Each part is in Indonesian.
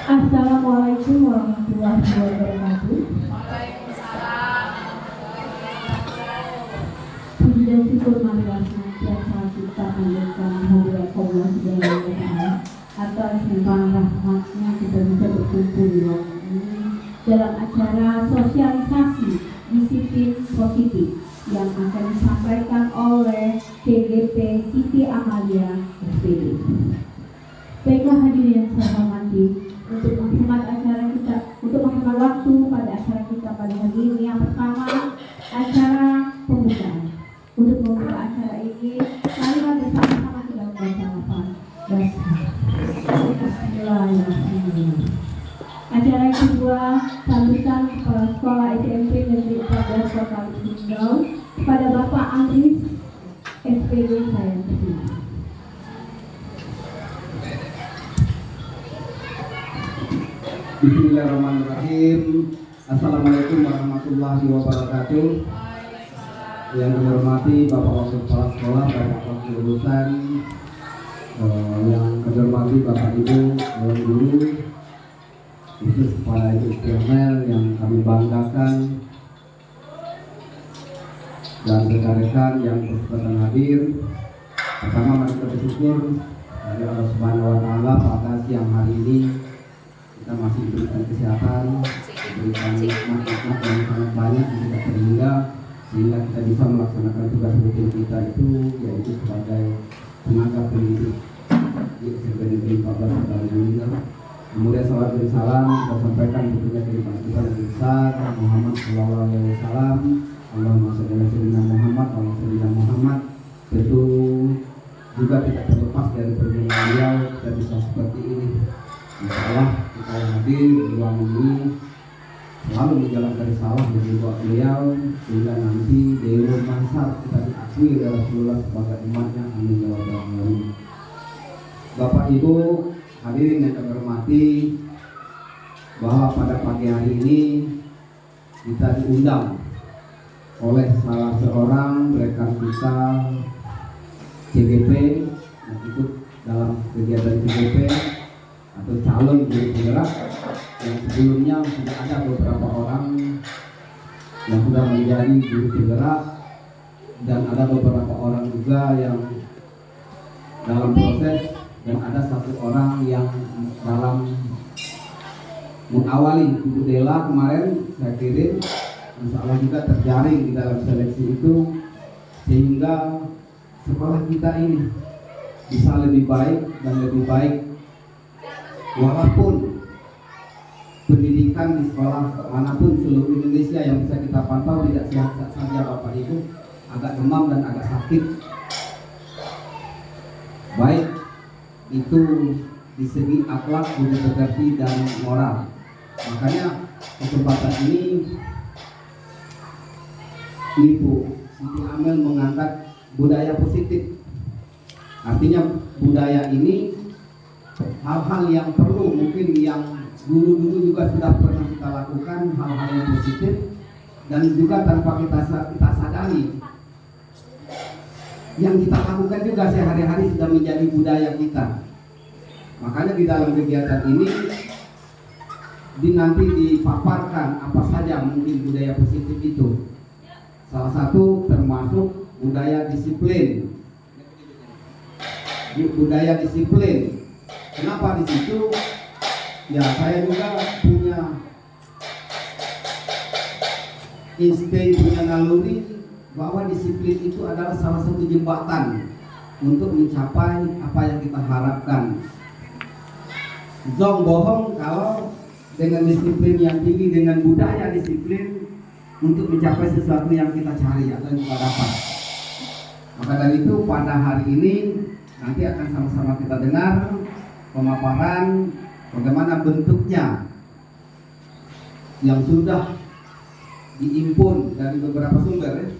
Assalamualaikum warahmatullahi wabarakatuh. Puji dan syukur marilah senantiasa kita panjatkan kehadirat Allah Subhanahu wa Ta'ala atas limpahan rahmatnya kita bisa berkumpul di waktu ini dalam acara sosialisasi disiplin positif yang akan disampaikan oleh CGP Siti Amalia SPD. Baiklah hadirin yang saya hormati, untuk menghemat acara kita, untuk menghemat waktu pada acara kita pada hari ini, yang pertama acara pembukaan. Untuk membuka acara ini, marilah bersama-sama kita membaca lafaz Bismillahirrahmanirrahim. Acara yang kedua, sambutan Kepala Sekolah SMP Negeri 14 Kota Tunggal kepada Bapak Andris SPD saya terima. Bismillahirrahmanirrahim. Assalamualaikum warahmatullahi wabarakatuh. Yang kami hormati Bapak Wakil Kepala Sekolah, Bapak Wakil Lulusan, yang kami hormati Bapak Ibu, Dewan Guru, khusus para ibu Ismail yang kami banggakan, dan rekan-rekan yang berkesempatan hadir. Pertama mari kita bersyukur dari Allah Subhanahu wa Ta'ala pada siang hari ini kita masih diberikan kesehatan, diberikan nikmat-nikmat yang sangat banyak yang tidak terhingga, sehingga kita bisa melaksanakan tugas rutin kita itu, yaitu sebagai tenaga pendidik di SMP Negeri 14 Kota Tunggal. Kemudian salam dan salam kita sampaikan tentunya kehidupan kita yang besar Muhammad Sallallahu Alaihi Wasallam. Allahumma sholli ala sayyidina Muhammad, Allahumma sholli ala Muhammad. Tentu juga tidak terlepas dari perjuangan beliau kita bisa seperti ini. Insya Allah kita yang hadir di ruang ini selalu menjalankan risalah dari beliau sehingga nanti di luar masyarakat kita diakui oleh Rasulullah sebagai umatnya. Amin ya rabbal alamin. Bapak Ibu hadirin yang kami hormati, bahwa pada pagi hari ini kita diundang oleh salah seorang rekan kita CGP yang ikut dalam kegiatan CGP atau calon guru penggerak, yang sebelumnya sudah ada beberapa orang yang sudah menjadi guru penggerak dan ada beberapa orang juga yang dalam proses, dan ada satu orang yang dalam mengawali Ibu Dela kemarin saya kirim, insya Allah juga terjaring di dalam seleksi itu, sehingga sekolah kita ini bisa lebih baik dan lebih baik. Walaupun pendidikan di sekolah manapun seluruh Indonesia yang bisa kita pantau tidak sehat saja Bapak Ibu, agak demam dan agak sakit, baik itu di segi akhlak, budi pekerti dan moral. Makanya kesempatan ini Ibu Siti Amel mengangkat budaya positif. Artinya budaya ini hal-hal yang perlu, mungkin yang dulu-dulu juga sudah pernah kita lakukan, hal-hal yang positif dan juga tanpa kita sadari yang kita lakukan juga sehari-hari sudah menjadi budaya kita. Makanya di dalam kegiatan ini nanti dipaparkan apa saja mungkin budaya positif itu. Salah satu termasuk budaya disiplin. Budaya disiplin. Kenapa di situ? Ya saya juga punya insting, punya naluri bahwa disiplin itu adalah salah satu jembatan untuk mencapai apa yang kita harapkan. Zong bohong kalau dengan disiplin yang tinggi, dengan budaya disiplin untuk mencapai sesuatu yang kita cari atau yang kita dapat. Maka dari itu pada hari ini nanti akan sama-sama kita dengar pemaparan bagaimana bentuknya yang sudah diimpun dari beberapa sumber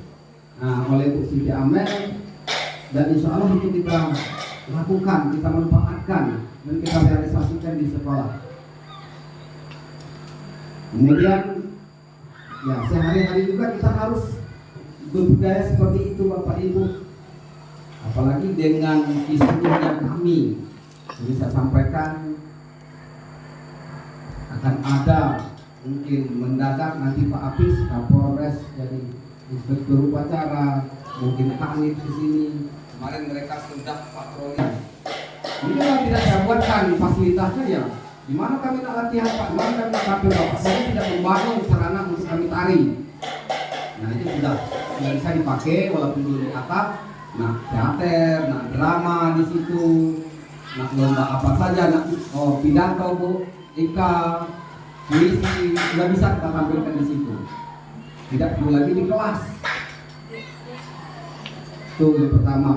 oleh Bu Siti Amel, dan insya Allah itu kita lakukan, kita manfaatkan dan kita realisasikan di sekolah. Kemudian ya sehari-hari juga kita harus berbudaya seperti itu Bapak Ibu, apalagi dengan istrinya kami Jadi saya sampaikan akan ada mungkin mendadak nanti Pak Apis, Kapolres, jadi inspektur upacara, mungkin Kanit di sini. Kemarin mereka sudah patroli. Ini kalau tidak saya buatkan fasilitasnya ya. Di mana kami nak latihan Pak? Di mana kami nak tampil Pak? Saya tidak membangun sarana untuk kami tari. Nah itu sudah bisa dipakai walaupun di atap. Nah teater, nah drama di situ, nah lomba apa saja, nah pidato Bu Ika, puisi sudah bisa kita tampilkan di situ. Tidak perlu lagi di kelas. Itu yang pertama.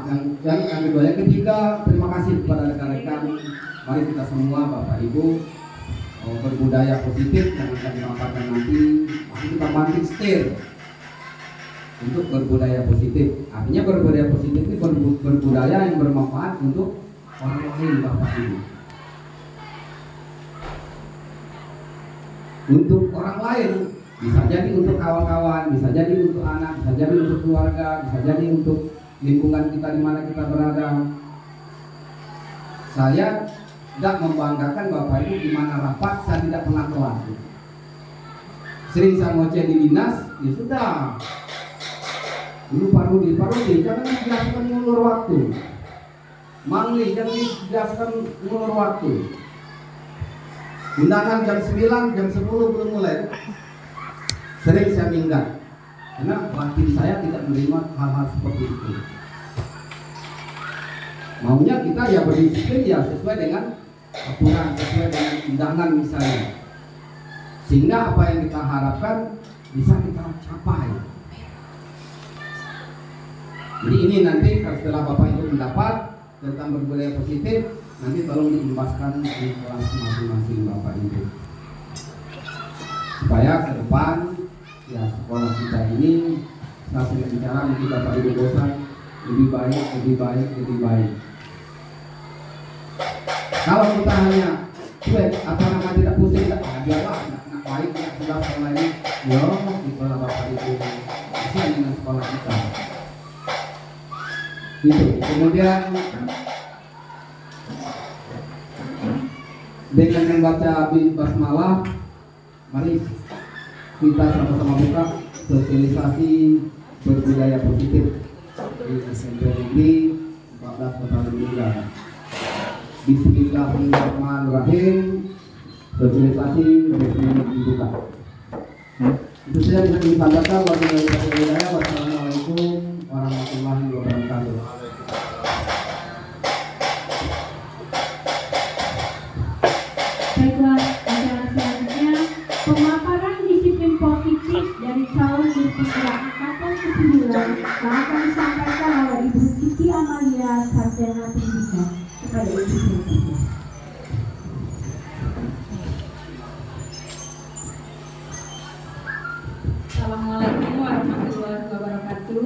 Yang kedua, yang ketiga, terima kasih kepada rekan-rekan. Mari kita semua Bapak Ibu berbudaya positif yang akan dimaparkan nanti. Mari kita banting setir untuk berbudaya positif. Artinya berbudaya positif ini berbudaya yang bermanfaat untuk orang lain Bapak Ibu. Untuk orang lain, bisa jadi untuk kawan-kawan, bisa jadi untuk anak, bisa jadi untuk keluarga, bisa jadi untuk lingkungan kita di mana kita berada. Saya tidak membanggakan Bapak Ibu di mana rapat saya tidak pernah kelas. Sering saya ngoceh di dinas, ya sudah. Dulu Pak Rudi, jangan dijelaskan ngulur waktu. Mangli, jangan dijelaskan ngulur waktu. Undangan jam 9, jam 10 belum mulai. Sering saya minggat karena batin saya tidak menerima hal-hal seperti itu. Maunya kita ya berdisiplin ya sesuai dengan aturan, sesuai dengan undangan misalnya, sehingga apa yang kita harapkan bisa kita capai. Jadi ini nanti setelah Bapak Ibu mendapat tentang berbudaya positif, nanti tolong diimbaskan di kelas masing-masing Bapak Ibu, supaya ke depan ya sekolah kita ini, saya sudah bicara mungkin Bapak Ibu bosan, lebih baik. Kalau kita hanya apa nama tidak pusing, biarlah anak baik ya sudah sekolah ini, ya di sekolah Bapak Ibu kasihan dengan sekolah kita. Gitu. Kemudian dengan membaca basmalah, mari kita sama-sama buka sosialisasi berbudaya positif di SMP Negeri 14 Kota Lumajang. Bismillahirrahmanirrahim. Sosialisasi resmi dibuka. Itu saja bisa disampaikan. Wassalamualaikum warahmatullahi wabarakatuh. Baiklah, acara selanjutnya pemaparan disiplin positif dari calon jurusbicara angkatan ke-9 yang akan disampaikan oleh Ibu Siti Amalia, Sarjana Pendidikan. Kepada Ibu Siti. Assalamualaikum warahmatullahi wabarakatuh.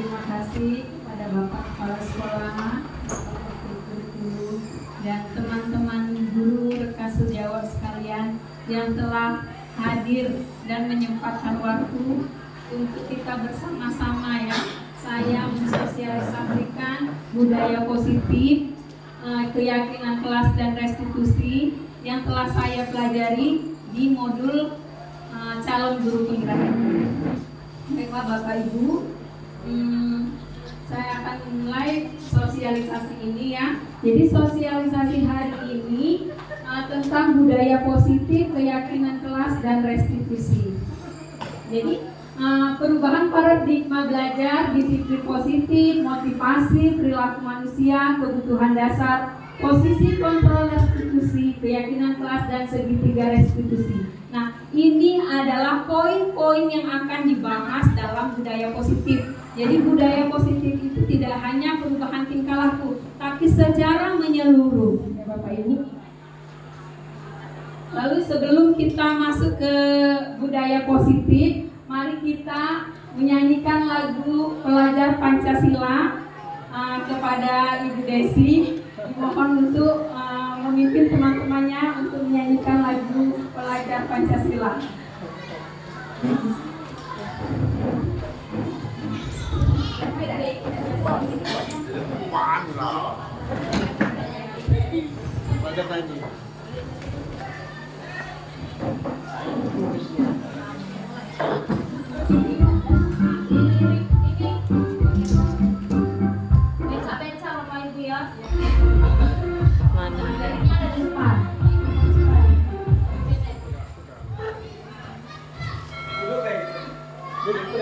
Terima kasih kepada Bapak Kepala Sekolah, dan teman-teman guru rekan sejawat sekalian yang telah hadir dan menyempatkan waktu untuk kita bersama-sama ya. Saya mensosialisasikan budaya positif, keyakinan kelas dan restitusi yang telah saya pelajari di modul calon guru penggerak. Baiklah Bapak Ibu, saya akan mulai sosialisasi ini ya. Jadi sosialisasi hari ini tentang budaya positif, keyakinan kelas dan restitusi. Jadi perubahan paradigma belajar, disiplin positif, motivasi, perilaku manusia, kebutuhan dasar, posisi kontrol restitusi, keyakinan kelas dan segitiga restitusi. Nah, ini adalah poin-poin yang akan dibahas dalam budaya positif. Jadi budaya positif itu tidak hanya perubahan tingkah laku, tapi secara menyeluruh, ya Bapak Ibu. Lalu sebelum kita masuk ke budaya positif, mari kita menyanyikan lagu Pelajar Pancasila kepada Ibu Desi. Mohon untuk memimpin teman-temannya untuk menyanyikan lagu Pelajar Pancasila. Beca-beca Bapak Ibu ya. Mana? Materinya ada di depan.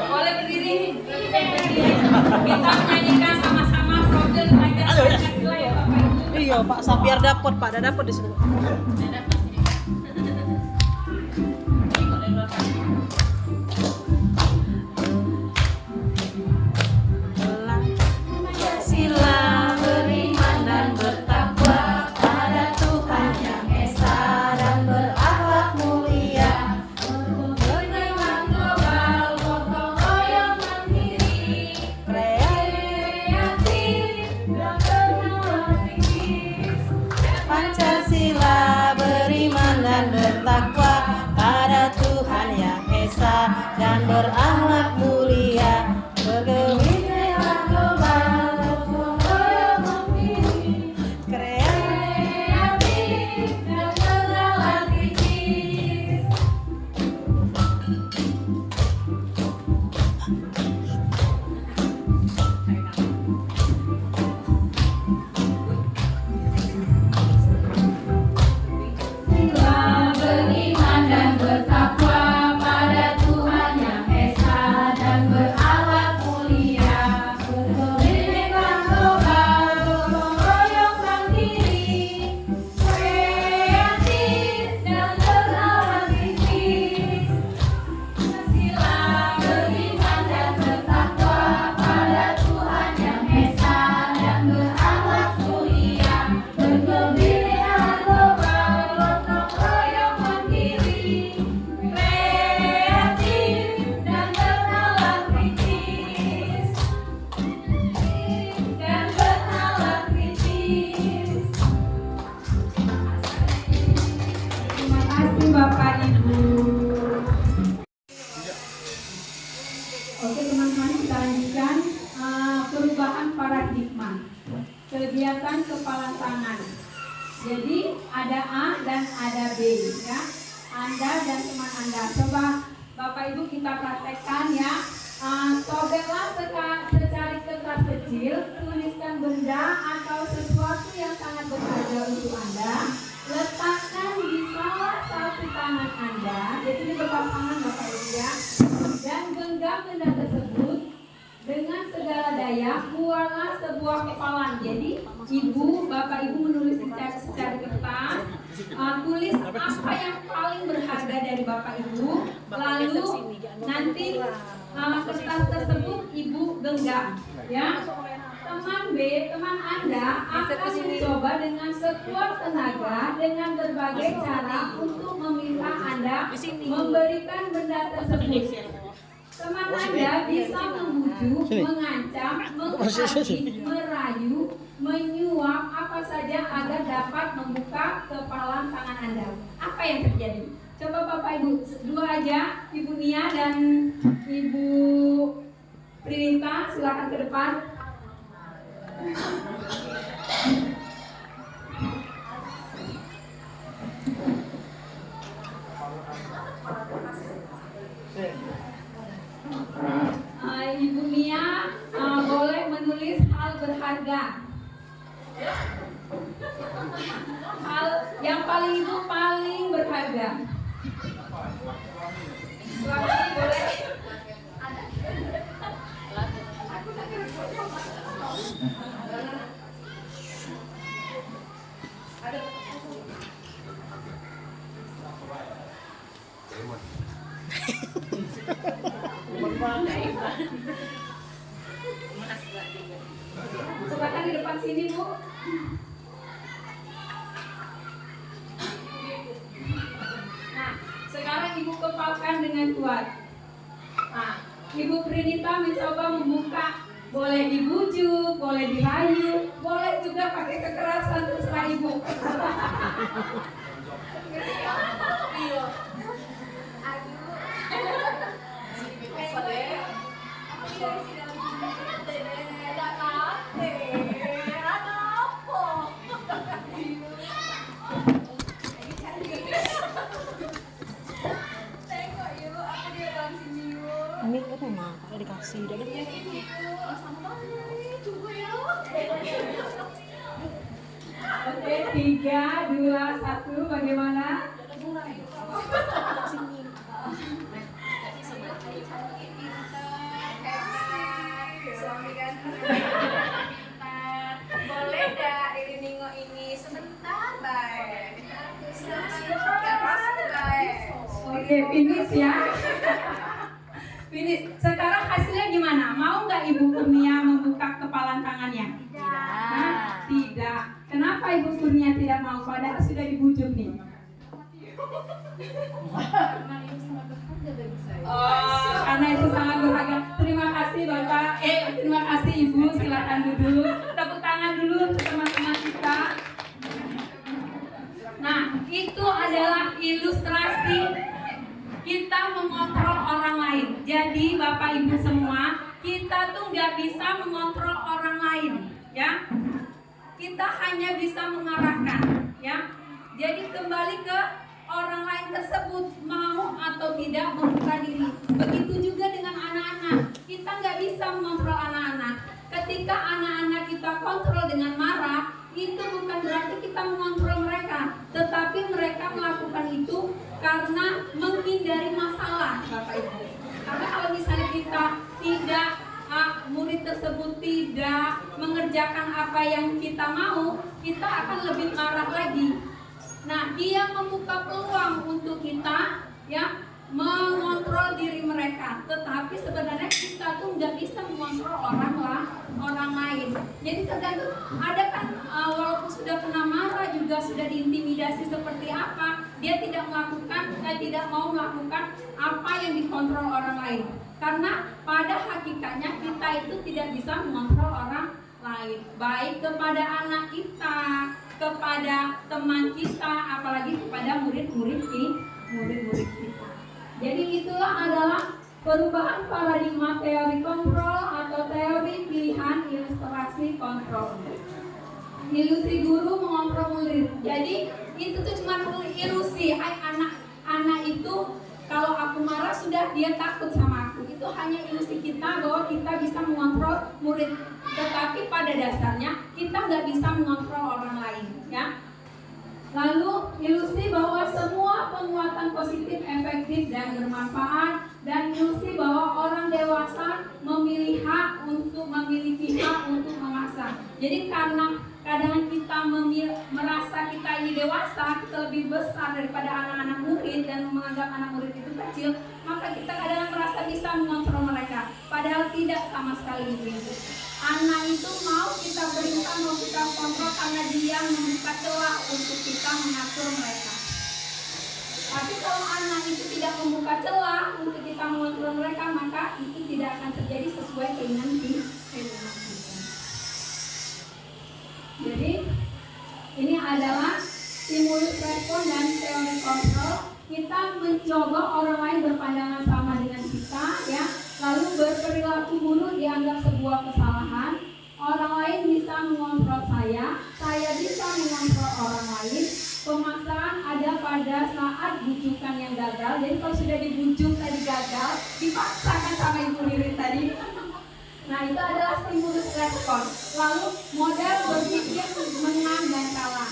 Boleh berdiri. Kita menyanyikan sama-sama Progen Tiger Pancasila ya Bapak Ibu. Iya, Pak Sapiar dapat, Pak. Ada dapat di situ. Pancasila beriman dan bertakwa pada Tuhan Yang Esa dan berakhlak mulia. Beriman global, gotong royong mandiri, kreatif dan teknologis. Pancasila beriman dan bertakwa pada Tuhan Yang Esa dan berakhlak mulia. Bergembira global, gotong royong mandiri, kreatif dan teknologis. Sila beriman dan bertakwa pada Tuhan Yang Esa dan berakhlak mulia. Bergembira global, gotong royong mandiri, kreatif dan teknologis. Sila beriman dan bertakwa pada Tuhan Yang Esa dan berakhlak mulia. Bergembira global, gotong royong mandiri, kreatif dan bernalar kritis. Terima kasih Bapak Ibu. Oke teman-teman, kita lanjutkan perubahan paradigma kegiatan kepala tangan. Jadi ada A dan ada B ya. Anda dan teman Anda. Coba Bapak Ibu kita praktekkan ya. Sobeklah secari kertas kecil, tuliskan benda atau sesuatu yang sangat berharga untuk Anda. Letakkan di salah satu tangan Anda. Jadi ini berpasangan Bapak Ibu ya. Dan genggam benda tersebut dengan segala daya. Buatlah sebuah kepalan. Jadi Ibu, Bapak Ibu menulis secari kertas. Tulis apa yang paling berharga dari Bapak Ibu. Lalu nanti kertas tersebut Ibu genggam ya. Teman B, teman Anda akan mencoba dengan sekuat tenaga dengan berbagai cara untuk meminta Anda memberikan benda tersebut. Teman Anda bisa membujuk, mengancam, menghakimi, merayu, menyuap apa saja agar dapat membuka kepalan tangan Anda. Apa yang terjadi? Coba Bapak Ibu dua aja, Ibu Nia dan Ibu Prinita, silakan ke depan. Ibu Nia boleh menulis hal berharga. Hal yang paling Ibu paling berharga. Selamat boleh. Silakan di depan sini Bu. Nah, sekarang Ibu kepalkan dengan kuat. Nah, Ibu Prinita mencoba membuka. Boleh dibujuk, boleh dirayu, boleh juga pakai kekerasan terserah Ibu. Aduh. 3, 2, 1, bagaimana? Suami ganteng, boleh dah Riri Ningo ini sebentar baik. Oke, finish ya. Finish. Sekarang hasilnya gimana? Mau nggak Ibu Kurnia membuka kepalan tangannya? Hah? Tidak. Kenapa Ibu Kurnia tidak mau? Padahal sudah dibujuk nih. Oh, karena itu sangat berharga. Terima kasih Bapak. Terima kasih Ibu. Silakan duduk. Tepuk tangan dulu untuk teman-teman kita. Nah, itu adalah ilustrasi kita mengontrol orang lain. Jadi Bapak Ibu semua, kita tuh nggak bisa mengontrol orang lain, ya. Kita hanya bisa mengarahkan, ya. Jadi kembali ke orang lain tersebut mau atau tidak membuka diri. Begitu juga dengan anak-anak. Kita nggak bisa mengontrol anak-anak. Ketika anak-anak kita kontrol dengan marah, itu bukan berarti kita mengontrol mereka, tetapi mereka melakukan itu karena menghindari masalah, Bapak Ibu. Karena kalau misalnya kita tidak, murid tersebut tidak mengerjakan apa yang kita mau, kita akan lebih marah lagi. Nah, dia membuka peluang untuk kita, ya, mengontrol diri mereka. Tetapi sebenarnya kita tuh nggak bisa mengontrol orang lain. Jadi tergantung, ada kan walaupun sudah kena marah juga sudah diintimidasi seperti apa, dia tidak mau melakukan apa yang dikontrol orang lain. Karena pada hakikatnya kita itu tidak bisa mengontrol orang lain, baik kepada anak kita, kepada teman kita, apalagi kepada murid-murid kita. Jadi itulah adalah perubahan paradigma teori kontrol atau teori pilihan ilustrasi kontrol. Ilusi guru mengontrol murid. Jadi itu tuh cuma ilusi. Hai anak itu kalau aku marah sudah dia takut sama aku. Itu hanya ilusi kita bahwa kita bisa mengontrol murid. Tetapi pada dasarnya kita nggak bisa mengontrol orang lain, ya. Lalu ilusi bahwa semua penguatan positif efektif dan bermanfaat, dan ilusi bahwa orang dewasa memiliki hak untuk memaksa. Jadi karena kadang kita merasa kita ini dewasa, kita lebih besar daripada anak-anak murid dan menganggap anak murid itu kecil, maka kita kadang merasa bisa mengontrol mereka. Padahal tidak sama sekali begitu. Anak itu mau kita perintah, mau kita kontrol karena dia membuka celah untuk kita mengatur mereka. Tapi kalau anak itu tidak membuka celah untuk kita mengontrol mereka, maka itu tidak akan terjadi sesuai keinginan kita. Jadi ini adalah stimulus respon dan teori kontrol. Kita mencoba orang lain berpandangan sama dengan kita, ya. Lalu berperilaku buruk dianggap sebuah kesalahan. Orang lain bisa mengontrol saya bisa mengontrol orang lain. Pemaksaan ada pada saat bujukan yang gagal. Jadi kalau sudah dibujuk tadi gagal, dipaksakan sama ibu Riri tadi. Nah, itu adalah stimulus respon. Lalu model berpikir menang dan kalah.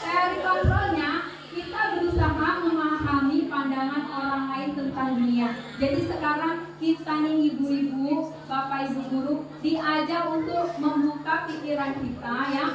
Teori kontrolnya, kita berusaha memahami pandangan orang lain tentang dunia. Jadi sekarang kita nih ibu-ibu, bapak ibu guru diajak untuk membuka pikiran kita, ya.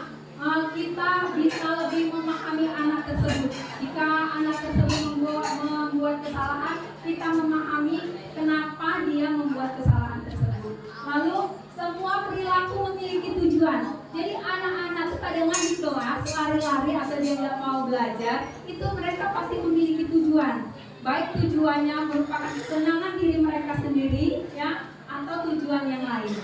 Kita bisa lebih memahami anak tersebut. Jika anak tersebut membuat kesalahan, kita memahami kenapa dia membuat kesalahan tersebut. Lalu semua perilaku memiliki tujuan. Jadi anak-anak itu kadang di kelas lari-lari atau dia nggak mau belajar, itu mereka pasti memiliki tujuan. Baik tujuannya merupakan kesenangan diri mereka sendiri, ya, atau tujuan yang lain.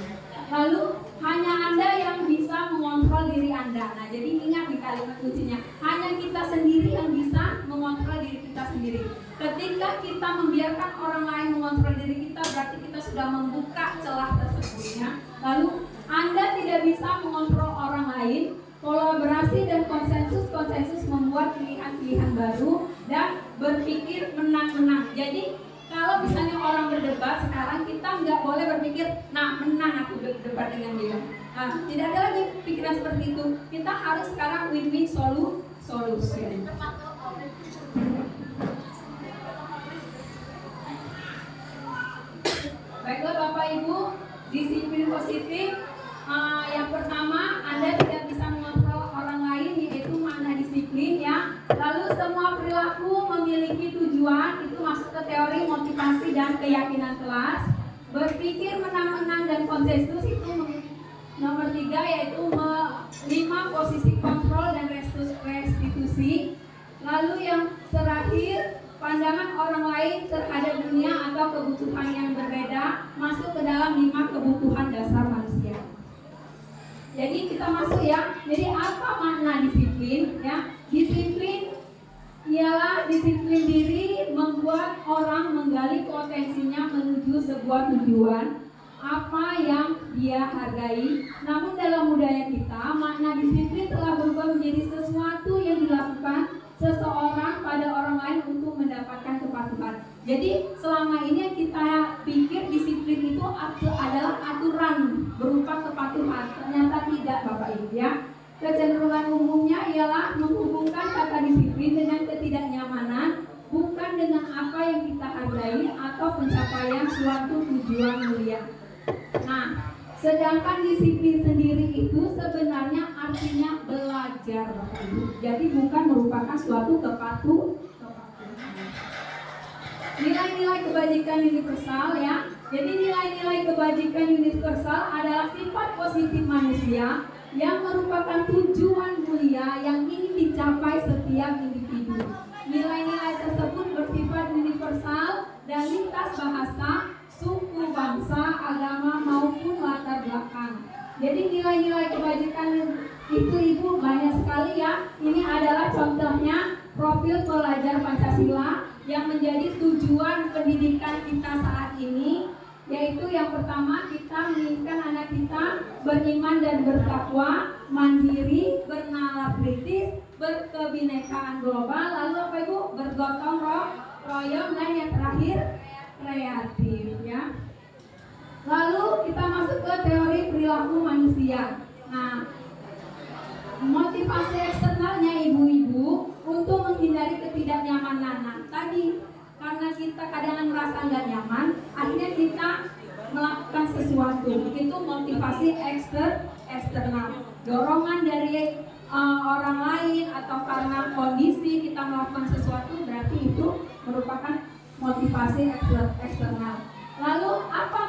Lalu hanya Anda yang bisa mengontrol diri Anda. Nah, jadi ingat di kalimat kuncinya, hanya kita sendiri yang bisa mengontrol diri kita sendiri. Ketika kita membiarkan orang lain mengontrol diri kita, berarti kita sudah membuka celah tersebut, ya. Lalu Anda tidak bisa mengontrol orang lain. Kolaborasi dan konsensus membuat pilihan-pilihan baru dan berpikir menang-menang. Jadi Kalau misalnya orang berdebat sekarang, kita nggak boleh berpikir, nah menang aku berdebat dengan dia. Nah, tidak ada lagi pikiran seperti itu. Kita harus sekarang win-win solution. Baiklah Bapak Ibu, disiplin positif. Yang pertama, Anda tidak bisa mengontrol orang lain, yaitu makna disiplin ya. Lalu semua perilaku memiliki tujuan, itu masuk ke teori motivasi dan keyakinan kelas. Berpikir menang-menang dan konsensus itu nomor 3, yaitu 5 posisi kontrol dan restitusi. Lalu yang terakhir, pandangan orang lain terhadap dunia atau kebutuhan yang berbeda masuk ke dalam 5 kebutuhan dasar manusia. Jadi kita masuk ya. Jadi apa makna disiplin ya? Disiplin ialah disiplin diri membuat orang menggali potensinya menuju sebuah tujuan apa yang dia hargai. Namun dalam budaya kita, makna disiplin telah berubah menjadi sesuatu yang dilakukan seseorang pada orang lain untuk mendapatkan kepatuhan. Jadi selama ini yang kita pikir disiplin itu adalah aturan berupa kepatuhan. Ternyata tidak Bapak Ibu ya. Kecenderungan umumnya ialah menghubungkan kata disiplin dengan ketidaknyamanan, bukan dengan apa yang kita hargai atau pencapaian suatu tujuan mulia. Nah, sedangkan disiplin sendiri itu sebenarnya artinya belajar Bapak Ibu. Jadi bukan merupakan suatu kepatuhan. Nilai-nilai kebajikan universal ya. Jadi nilai-nilai kebajikan universal adalah sifat positif manusia yang merupakan tujuan mulia yang ingin dicapai setiap individu. Nilai-nilai tersebut bersifat universal dan lintas bahasa, suku, bangsa, agama maupun latar belakang. Jadi nilai-nilai kebajikan itu Ibu banyak sekali ya. Ini adalah contohnya profil pelajar Pancasila yang menjadi tujuan pendidikan kita saat ini, yaitu yang pertama kita menginginkan anak kita beriman dan bertakwa, mandiri, bernalar kritis, berkebinekaan global, lalu apa Ibu? Bergotong royong, dan yang terakhir kreatif ya. Lalu kita masuk ke teori perilaku manusia. Nah, motivasi eksternalnya ibu-ibu untuk menghindari ketidaknyamanan. Nah, tadi karena kita kadang merasa nggak nyaman, akhirnya kita melakukan sesuatu. Itu motivasi eksternal. Dorongan dari orang lain atau karena kondisi kita melakukan sesuatu, berarti itu merupakan motivasi eksternal. Lalu apa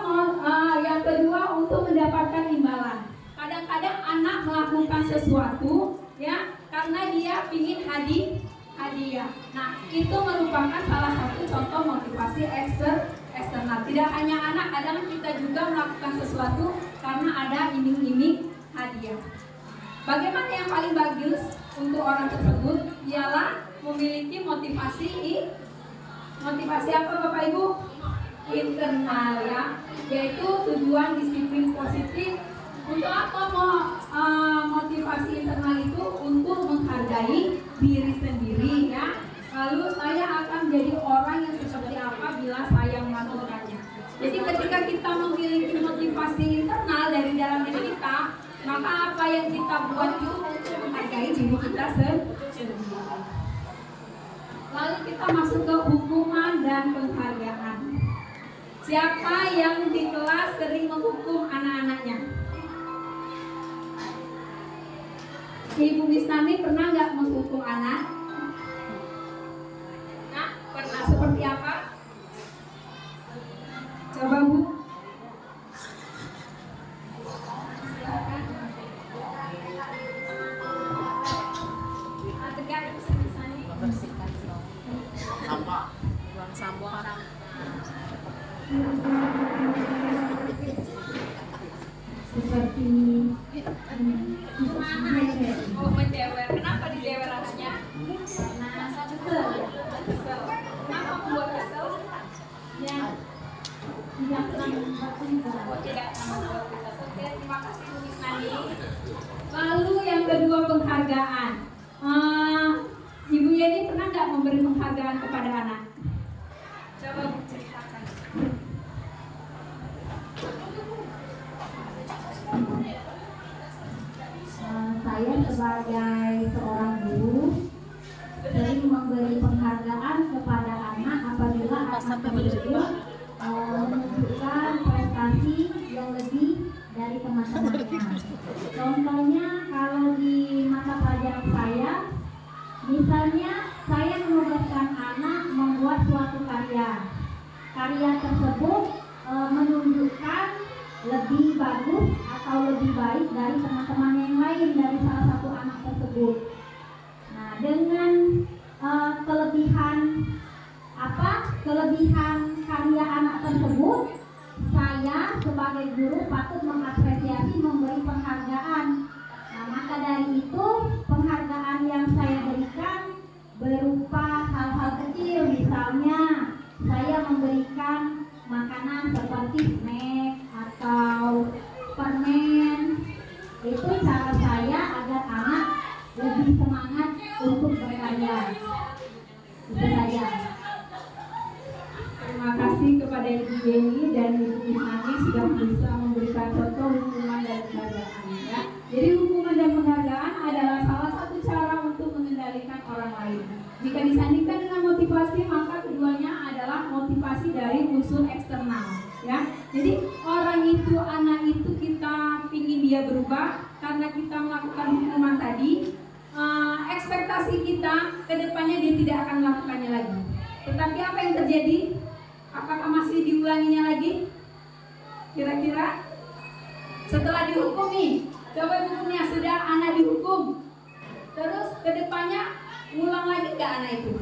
yang kedua, untuk mendapatkan imbalan. Kadang-kadang anak melakukan sesuatu ya karena dia ingin hadiah. Nah, itu merupakan salah satu contoh motivasi eksternal. Tidak hanya anak, kadang kita juga melakukan sesuatu karena ada iming-iming hadiah. Bagaimana yang paling bagus untuk orang tersebut? Ialah memiliki motivasi apa Bapak Ibu? Internal ya, yaitu tujuan disiplin positif. Untuk apa motivasi internal itu? Untuk menghargai diri sendiri ya. Lalu saya akan menjadi orang yang seperti apa bila saya melakukannya. Jadi ketika kita memiliki motivasi internal dari dalam diri kita, maka apa yang kita buat itu untuk menghargai diri kita sendiri. Lalu kita masuk ke hukuman dan penghargaan. Siapa yang di kelas sering menghukum anak-anaknya? Ibu Bisnani pernah nggak menghukum anak? Nah, pernah. Seperti apa? Coba Bu. Silakan. Tegak Ibu Bisnani. Membersihkan sampah, buang sampah. Seperti menjewer. Kenapa dijewer anaknya? karena kesel. Kesel. Kenapa membuat kesel? Ya, tidak pernah membuat kita. Oh, tidak membuat kita kesel. Oke, terima kasih Bu Bisnani. Lalu yang kedua, penghargaan. Ibu Yeni pernah nggak memberi penghargaan kepada anak? Coba Bu cerita. Saya sebagai seorang guru sering memberi penghargaan kepada anak apabila anak tersebut menunjukkan prestasi yang lebih dari teman-temannya. Contohnya kalau di mata pelajaran saya, misalnya saya menugaskan anak membuat suatu karya. Karya tersebut menunjukkan lebih bagus atau lebih baik dari teman-teman yang lain dari salah satu anak tersebut. Nah, dengan kelebihan karya anak tersebut, saya sebagai guru patut mengapresiasi, memberi penghargaan. Nah, maka dari itu penghargaan yang saya berikan berupa hal-hal kecil, misalnya saya memberikan makanan seperti snack atau permen. Itu cara saya agar anak lebih semangat untuk berkarya. Itu saja. Terima kasih kepada Ibu Yeni dan Ibu Ismani sudah bisa memberikan contoh hukuman dan penghargaan. Ya. Jadi hukuman dan penghargaan adalah salah satu cara untuk mengendalikan orang lain. Jika disandingkan dengan motivasi, maka keduanya adalah motivasi dari unsur eksternal. Ya, jadi orang itu, anak itu kita ingin dia berubah karena kita melakukan hukuman tadi. Ekspektasi kita kedepannya dia tidak akan melakukannya lagi. Tetapi apa yang terjadi? Apakah masih diulanginya lagi? Kira-kira setelah dihukum nih, coba hukumnya sudah anak dihukum, terus kedepannya ngulang lagi nggak anak itu?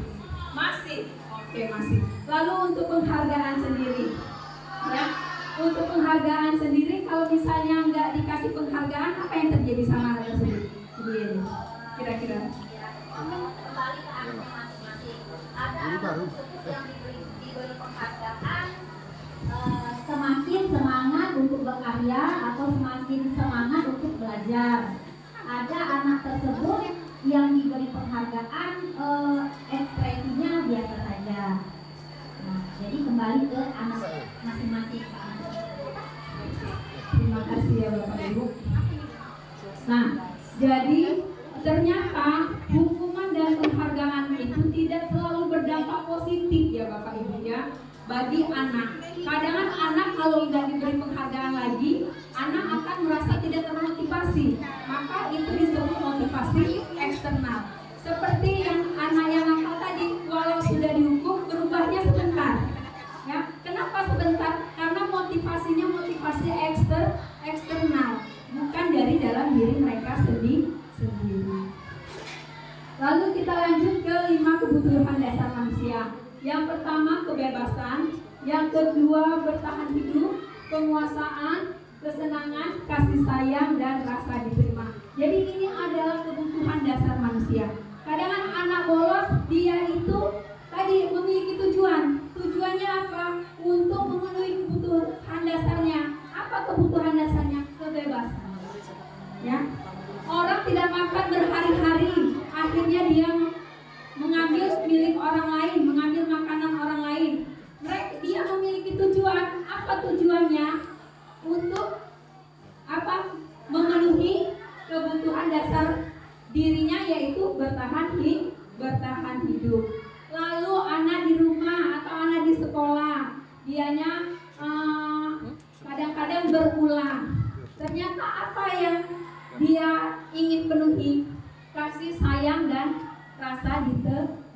Masih. Oke, masih. Lalu untuk penghargaan sendiri, ya, untuk penghargaan sendiri, kalau misalnya nggak dikasih penghargaan, apa yang terjadi sama anak tersebut? Kira-kira? Kembali ke anaknya masing-masing. Ada anak tersebut yang diberi penghargaan semakin semangat untuk berkarya atau semakin semangat untuk belajar. Ada anak tersebut yang diberi penghargaan ekspresinya biasa saja. Nah, jadi kembali ke anak masing-masing. Terima kasih ya Bapak Ibu. Nah, jadi ternyata hukuman dan penghargaan itu tidak selalu berdampak positif ya Bapak Ibu ya bagi anak. Kadang anak kalau tidak diberi penghargaan lagi, anak akan merasa tidak termotivasi. Maka itu disebut motivasi eksternal. Seperti yang anak yang nakal tadi, walau sudah dihukum berubahnya sebentar. Ya, kenapa sebentar? Karena motivasinya motivasi eksternal, bukan dari dalam diri mereka sendiri. Lalu kita lanjut ke 5 kebutuhan dasar manusia. Yang pertama kebebasan, yang kedua bertahan hidup, penguasaan, kesenangan, kasih sayang, dan rasa diterima. Jadi ini adalah kebutuhan dasar manusia. Kadang anak bolos, dia itu tadi memiliki tujuan. Tujuannya apa? Untuk memenuhi kebutuhan dasarnya. Apa kebutuhan dasarnya? Kebebasan. Ya. Orang tidak makan berhari-hari, akhirnya dia mengambil milik orang lain, mengambil makanan orang lain. Dia memiliki tujuan. Apa tujuannya? Untuk apa? Memenuhi kebutuhan dasar dirinya, yaitu bertahan hidup. Lalu anak di rumah atau anak di sekolah, dianya kadang-kadang berulang. Ternyata apa yang dia ingin penuhi? Kasih sayang dan rasa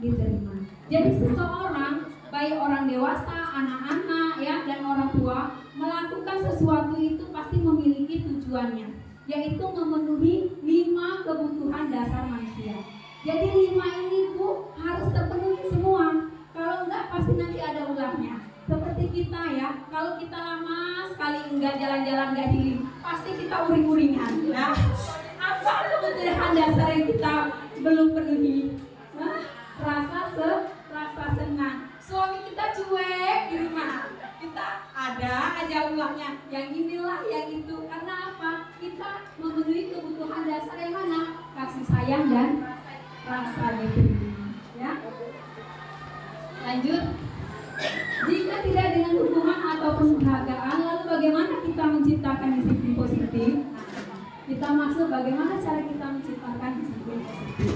diterima. Jadi seseorang, baik orang dewasa, anak-anak ya, dan orang tua, melakukan sesuatu itu pasti memiliki tujuannya, yaitu memenuhi 5 kebutuhan dasar manusia. Jadi 5 ini Bu harus terpenuhi semua. Kalau enggak pasti nanti ada ulahnya. Seperti kita ya, kalau kita lama sekali enggak jalan-jalan, enggak healing, pasti kita uring-uringan. Nah, apa kebutuhan dasar yang kita belum penuhi? Rasa senang. Suami kita cuek di rumah, kita ada aja ulahnya. Yang inilah, yang itu. Karena apa? Kita memenuhi kebutuhan dasar yang mana? Kasih sayang dan rasa diterima. Ya. Lanjut. Jika tidak dengan hukuman atau penghargaan, lalu bagaimana kita menciptakan disiplin positif? positif. Kita maksud bagaimana cara kita menciptakan disiplin positif.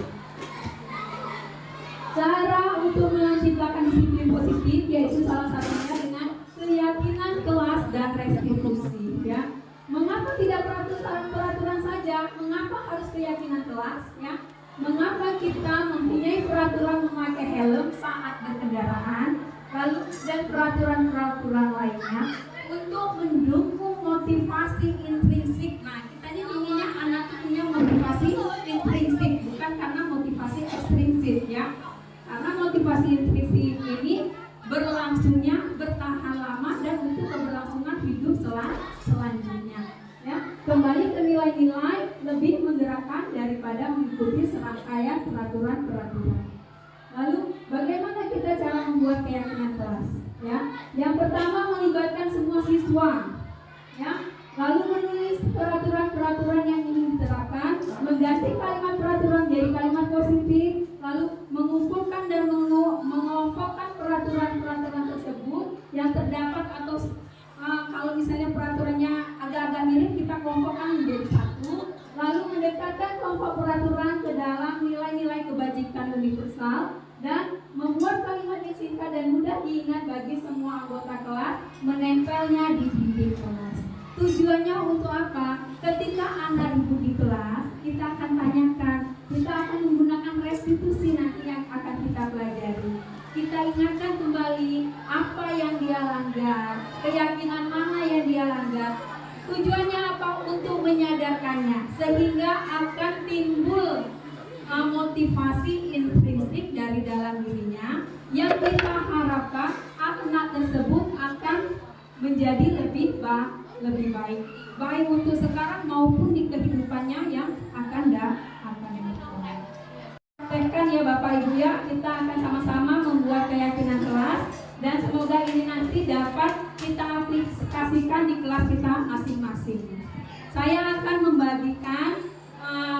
Cara untuk menciptakan disiplin positif yaitu salah satunya dengan keyakinan kelas dan restitusi. Ya, mengapa tidak peraturan saja? Mengapa harus keyakinan kelas? Ya, mengapa kita mempunyai peraturan memakai helm saat berkendaraan, lalu dan peraturan-peraturan lainnya untuk mendukung motivasi intrinsik. Nah, kita ini inginnya anak punya motivasi intrinsik, bukan karena motivasi ekstrinsik, ya. Karena motivasi intrinsik ini berlangsungnya bertahan lama dan untuk keberlangsungan hidup selanjutnya. Ya, kembali ke nilai-nilai lebih menggerakkan daripada mengikuti serangkaian peraturan-peraturan. Lalu bagaimana kita cara membuat keyakinan kelas? Ya, yang pertama melibatkan semua siswa. Ya, lalu menulis peraturan-peraturan yang ingin diterapkan, mengganti kalimat peraturan jadi kalimat positif, lalu mengumpulkan dan mengelompokkan peraturan-peraturan tersebut yang terdapat atau kalau misalnya peraturannya agak-agak mirip kita kelompokkan menjadi satu, lalu mendekatkan kelompok peraturan ke dalam nilai-nilai kebajikan universal dan membuat kalimat yang singkat dan mudah diingat bagi semua anggota kelas, menempelnya di dinding kelas. Tujuannya untuk apa? Ketika anak ibu di kelas, kita akan tanyakan, kita akan menggunakan restitusi nanti yang akan kita pelajari. Kita ingatkan kembali apa yang dia langgar, keyakinan mana yang dia langgar. Tujuannya apa? Untuk menyadarkannya, sehingga akan timbul motivasi intrinsik dari dalam dirinya yang kita harapkan anak tersebut akan menjadi lebih baik untuk sekarang maupun di kehidupannya yang akan datang. Ya Bapak Ibu ya, kita akan sama-sama membuat keyakinan kelas dan semoga ini nanti dapat kita aplikasikan di kelas kita masing-masing. Saya akan membagikan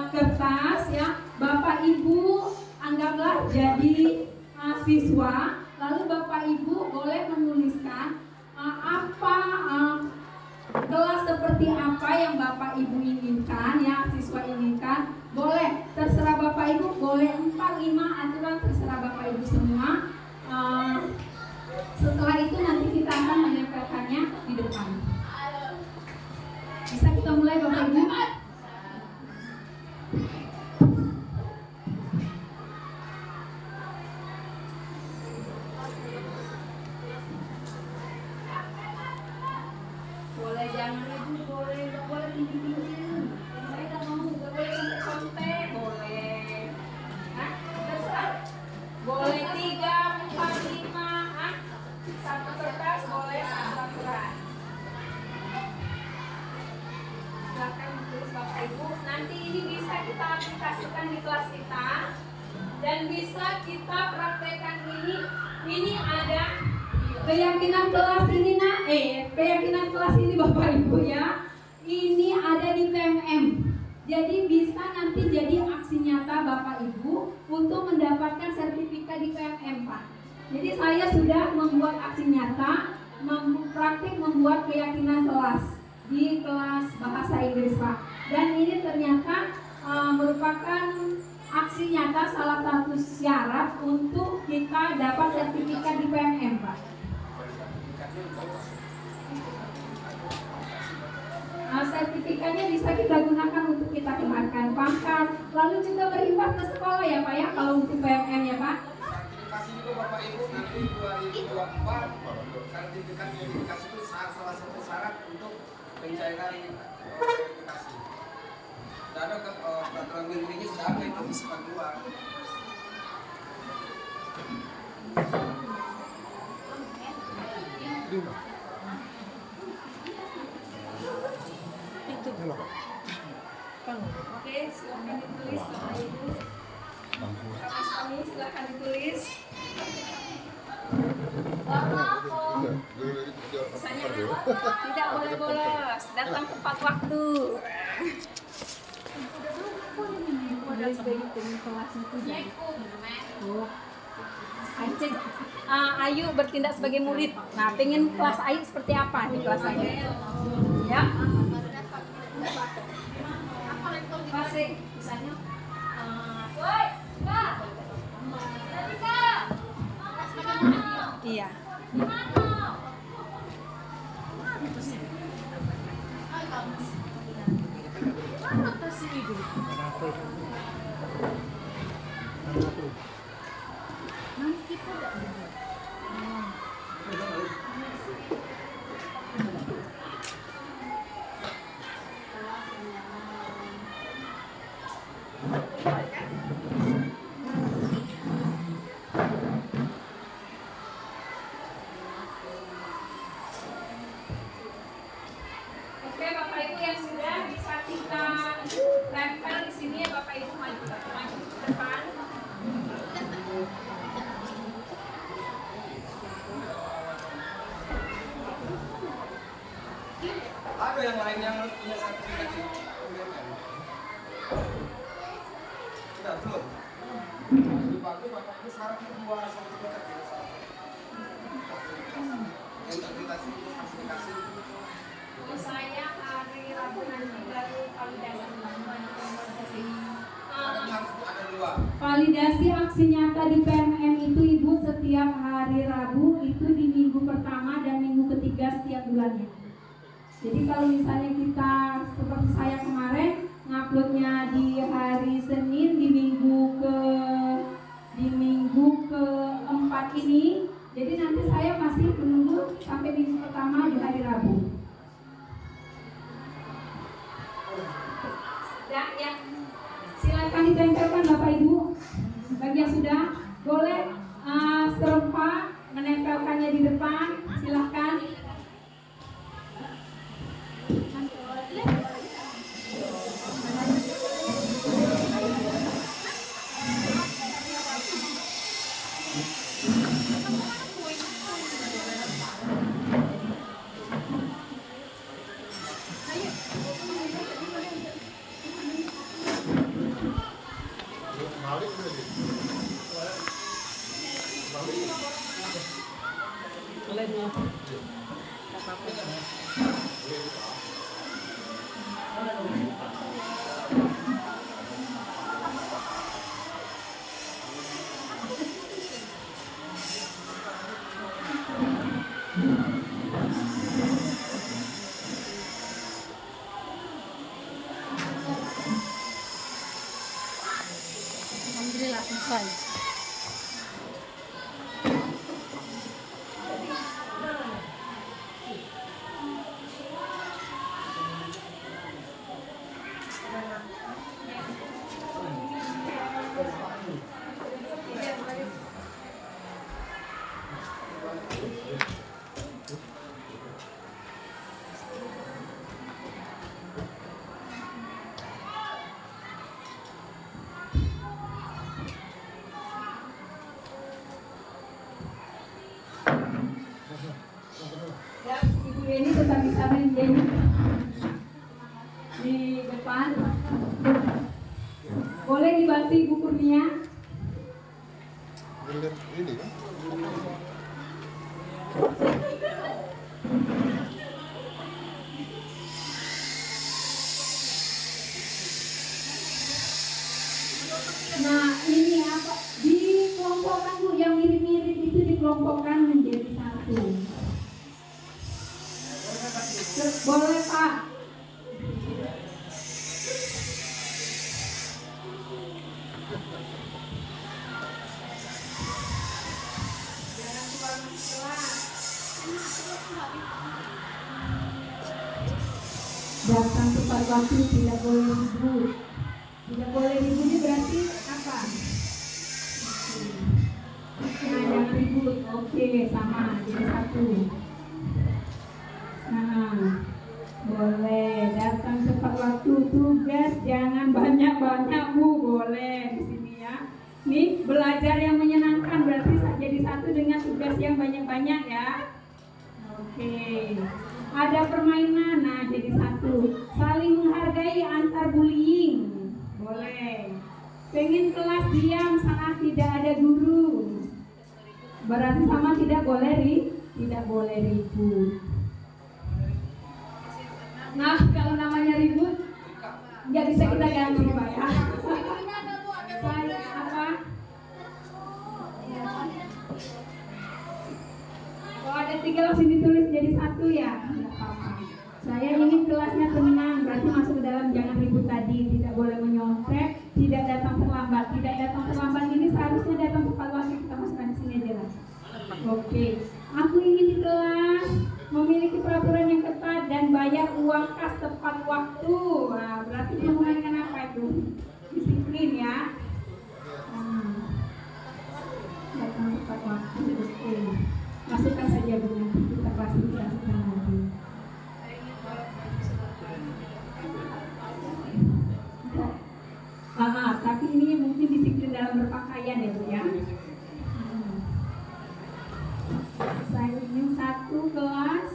kertas ya, Bapak Ibu anggaplah jadi siswa, lalu Bapak Ibu boleh menuliskan kelas seperti apa yang Bapak Ibu inginkan, ya siswa inginkan. Boleh, terserah Bapak Ibu, boleh 4, 5 aturan, terserah Bapak Ibu semua. Setelah itu nanti kita akan menempelkannya di depan. Bisa kita mulai Bapak Ibu? Boleh jangan ibu, boleh tinggi-tinggi. Saya tak mau, gak boleh sampai boleh. Nah, terserah. Boleh 3, 4, 5, satu kertas boleh satu aturan. Silakan ditulis Bapak Ibu. Nanti ini bisa kita aplikasikan di kelas kita dan bisa kita praktekkan ini. Ini ada keyakinan kelas ini keyakinan kelas ini Bapak Ibu ya. Ini ada di PMM. Jadi bisa nanti jadi aksi nyata Bapak Ibu untuk mendapatkan sertifikat di PMM Pak. Jadi saya sudah membuat aksi nyata, praktik membuat keyakinan kelas di kelas bahasa Inggris Pak. Dan ini ternyata merupakan aksi nyata salah satu syarat untuk kita dapat sertifikat di PMM Pak. Sertifikatnya bisa kita gunakan untuk kita kenaikan pangkat, lalu juga berimbas ke sekolah ya Pak ya, kalau untuk PMM ya Pak. Sertifikasi juga Bapak Ibu nanti 2024 sertifikatnya dikasih itu salah satu syarat untuk pencairan sertifikasi. Sudah ada peraturan bimbingnya, sudah ada itu bisa keluar. Oke, silakan ditulis Bapak Ibu. Kami silakan ditulis. Misalnya tidak boleh bolos, datang tepat waktu. Ayu bertindak sebagai murid. Nah, pengen kelas Ayu seperti apa di kelas Ayu? Ya. masing-masing. Misalnya, woi, Kak, tadi Kak, Iya. Oke, Bapak Ibu yang sudah bisa kita tempel di sini ya, Bapak Ibu maju ke depan. Ada yang lain yang punya sertifikat itu? Tidak, belum. Dibagi Bapak Ibu sekarang dua sertifikat ya. Sertifikasi. Oh, saya hari Rabu nanti baru validasi. Harus ada dua. Validasi aksi nyata di PMM itu Ibu setiap hari Rabu itu di minggu pertama dan minggu ketiga setiap bulannya. Jadi kalau misalnya kita seperti saya kemarin nguploadnya di hari Senin di minggu keempat ini, jadi nanti saya masih menunggu sampai minggu pertama di hari Rabu. Yang Silakan ditempelkan Bapak Ibu. Bagi yang sudah boleh serempak menempelkannya di depan, silakan. Alhamdulillah selesai. Ya, Ibu Yeni tetap bisa menjadi di depan. Boleh dibantu Ibu Kurnia? Ini kan? Nah, ini apa? Dikelompokkan Bu, yang mirip-mirip itu dikelompokkan menjadi satu. Boleh Pak? Datang tepat waktu, tidak boleh ribut. Tidak boleh ribut ini berarti apa? Nah, jangan ribut. Oke, sama, jadi satu. Nah, boleh datang tepat waktu. Tugas jangan banyak-banyak Bu, boleh di sini ya. Nih belajar yang menyenangkan berarti jadi satu dengan tugas yang banyak-banyak ya. Oke. Ada permainan, nah jadi satu. Saling menghargai antar bullying, boleh. Pengen kelas diam saat tidak ada guru, berarti sama tidak boleh ribut. Nah kalau namanya ribut, nggak bisa kita ganti Pak ya. Saya apa? Oh ada 3 langsung ditulis jadi 1 ya? Nggak apa-apa. Saya ingin kelasnya tenang, berarti masuk ke dalam jangan ribut tadi, tidak boleh menyontek, tidak datang terlambat. Tidak datang terlambat ini seharusnya datang tepat waktu, kita masukkan di sini aja lah. Oke, aku ingin di kelas memiliki peraturan yang ketat dan bayar uang kas tepat waktu. Nah, berarti hubungan dengan apa itu? Disiplin ya. Datang tepat waktu, disiplin. Masukkan saja Bu, nanti kita klasifikasikan nanti. Tapi ini mungkin disiplin dalam berpakaian ya Bu ya. Saya ingin 1 kelas